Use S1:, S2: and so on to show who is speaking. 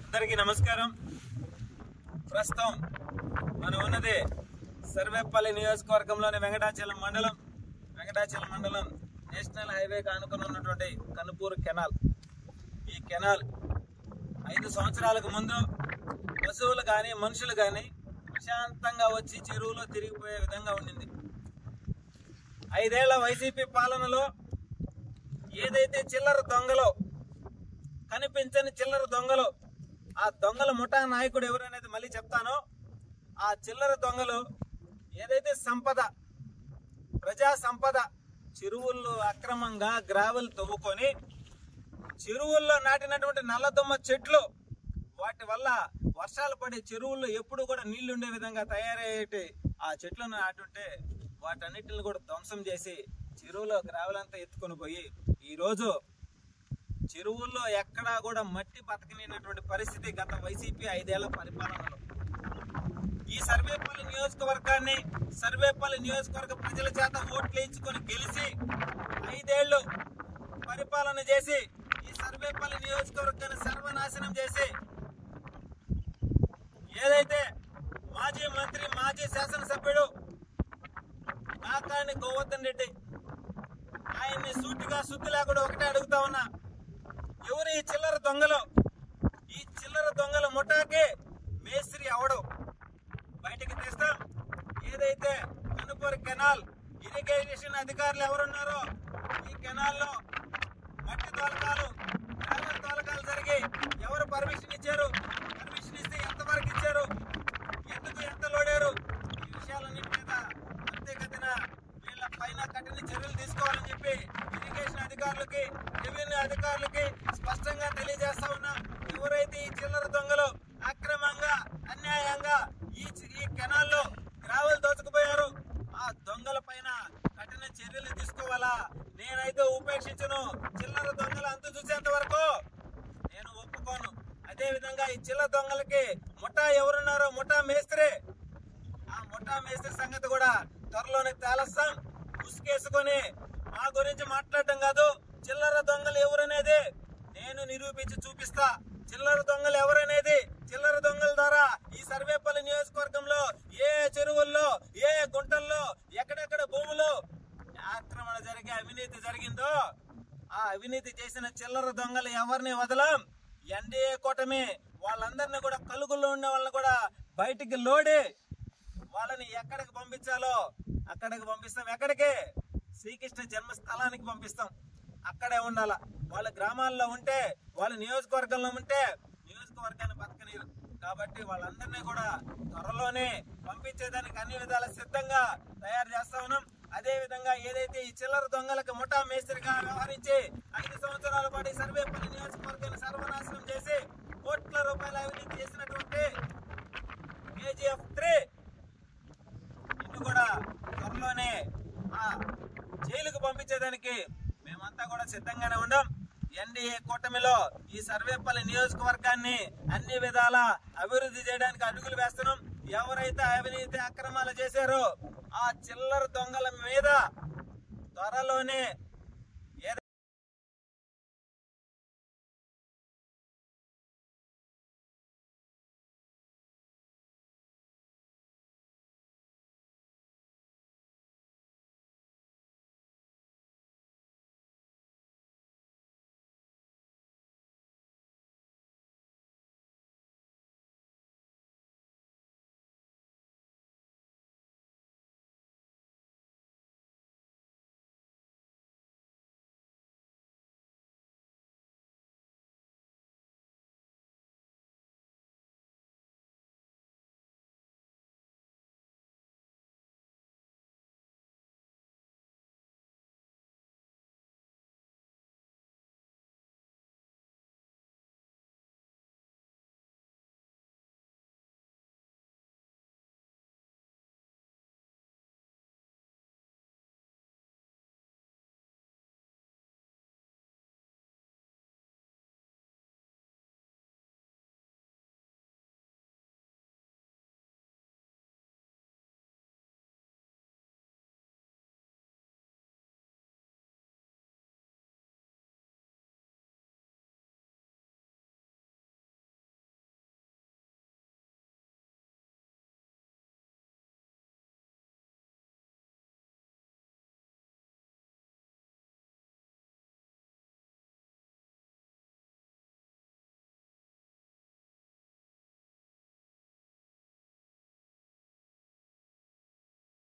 S1: అందరికీ నమస్కారం. ప్రస్తుతం మనం ఉన్నది సర్వేపల్లి నియోజకవర్గంలోని వెంకటాచలం మండలం నేషనల్ హైవేకి ఆనుకుని ఉన్నటువంటి కనుపూరు కెనాల్. ఈ కెనాల్ 5 సంవత్సరాలకు ముందు పశువులు కానీ మనుషులు కానీ ప్రశాంతంగా వచ్చి చెరువులో తిరిగిపోయే విధంగా ఉండింది. 5 ఏళ్ల వైసీపీ పాలనలో ఏదైతే చిల్లర దొంగలో కనిపించని చిల్లర దొంగలు, ఆ దొంగల ముఠా నాయకుడు ఎవరు అనేది మళ్ళీ చెప్తాను. ఆ చిల్లర దొంగలు ఏదైతే సంపద, ప్రజా సంపద, చెరువుల్లో అక్రమంగా గ్రావెల్ తవ్వుకొని చెరువుల్లో నాటినటువంటి నల్లదొమ్మ చెట్లు, వాటి వల్ల వర్షాలు పడే చెరువుల్లో ఎప్పుడు కూడా నీళ్లు ఉండే విధంగా తయారయ్యేటి ఆ చెట్లను నాటుంటే వాటన్నిటిని కూడా ధ్వంసం చేసి చెరువులో గ్రావెల్ అంతా ఎత్తుకొని పోయి ఈరోజు చెరువుల్లో ఎక్కడా కూడా మట్టి బతకలేనటువంటి పరిస్థితి గత వైసీపీ 5 ఏళ్ల పరిపాలనలో. ఈ సర్వేపల్లి నియోజకవర్గ ప్రజల చేత ఓట్లు వేయించుకొని గెలిచి 5 ఏళ్లు పరిపాలన చేసి ఈ సర్వేపల్లి నియోజకవర్గాన్ని సర్వనాశనం చేసి ఏదైతే మాజీ మంత్రి, మాజీ శాసనసభ్యుడు కాకాని గోవర్ధన్ రెడ్డి, ఆయన్ని సూటిగా శుద్ధి లేకుండా ఒకటే అడుగుతా ఉన్నా, ఎవరు ఈ చిల్లర దొంగలు? ఈ చిల్లర దొంగల ముఠాకి మేస్త్రి అవడం బయటికి తీస్తాం. ఏదైతే కనుపూరు కెనాల్ ఇరిగేషన్ అధికారులు ఎవరున్నారో ఈ కెనాల్లో మట్టి తోలకాలు, గ్రావెల్ తోలకాలు జరిగి ఎవరు పర్మిషన్ ఇచ్చారు, పర్మిషన్ ఇస్తే ఎంతవరకు ఇచ్చారు, ఎందుకు ఎంత లోడారు, ఈ విషయాలన్నిటి మీద అంతేగతిన వీళ్ళ పైన కఠిన చర్యలు తీసుకోవాలని చెప్పి ఇరిగేషన్ అధికారులకి, రెవెన్యూ అధికారులకి స్పష్టంగా తెలియజేస్తా ఉన్నా. ఎవరైతే ఈ చిల్లర దొంగలు అక్రమంగా, అన్యాయంగా ఈ కెనాల్లో గ్రావెల్ దోచుకుపోయారు, ఆ దొంగల పైన కఠిన చర్యలు తీసుకోవాలా. నేనైతే ఉపేక్షించను. చిల్లర దొంగలు అంతు చూసేంత వరకు నేను ఒప్పుకోను. అదే విధంగా ఈ చిల్లర దొంగలకి ముఠా ఎవరున్నారో ముఠా మేస్త్రి, ఆ ముఠా మేస్త్రి సంగతి కూడా త్వరలోనే తేలస్తాం. ఉసుకేసుకొని మా గురించి మాట్లాడటం కాదు, చిల్లర దొంగలు ఎవరనేది నేను నిరూపించి చూపిస్తా. చిల్లర దొంగలు ఎవరనేది, చిల్లర దొంగల ద్వారా ఈ సర్వేపల్లి నియోజకవర్గంలో ఏ చెరువుల్లో, ఏ గుంటల్లో, ఎక్కడెక్కడ భూములు ఆక్రమణ జరిగి అవినీతి జరిగిందో ఆ అవినీతి చేసిన చిల్లర దొంగలు ఎవరిని వదలం. ఎన్డీఏ కూటమి వాళ్ళందరినీ కూడా, కలుగుల్లో ఉన్న వాళ్ళని కూడా బయటికి లోడి వాళ్ళని ఎక్కడికి పంపించాలో అక్కడికి పంపిస్తాం. ఎక్కడికి? శ్రీకృష్ణ జన్మస్థలానికి పంపిస్తాం. అక్కడే ఉండాల. వాళ్ళ గ్రామాల్లో ఉంటే, వాళ్ళ నియోజకవర్గంలో ఉంటే నియోజకవర్గాన్ని బతకనీరు. కాబట్టి వాళ్ళందరినీ కూడా త్వరలోనే పంపించేదానికి అన్ని విధాల సిద్ధంగా తయారు చేస్తా ఉన్నాం. అదే విధంగా ఏదైతే ఈ చిల్లర దొంగలకు ముఠా మేస్త్రిగా వ్యవహరించి 5 సంవత్సరాల పాటు సర్వేపల్లి నియోజకవర్గాన్ని సర్వనాశనం చేసి కోట్ల రూపాయల అవినీతి చేసినటువంటి KGF3 ఇల్లు కూడా త్వరలోనే ఆ జైలుకు పంపించేదానికి మేమంతా కూడా సిద్ధంగానే ఉన్నాం. ఎన్డీఏ కూటమిలో ఈ సర్వేపల్లి నియోజకవర్గాన్ని అన్ని విధాల అభివృద్ధి చేయడానికి అడుగులు వేస్తున్నాం. ఎవరైతే అవినీతి అక్రమాలు చేశారో ఆ చిల్లర దొంగల మీద త్వరలోనే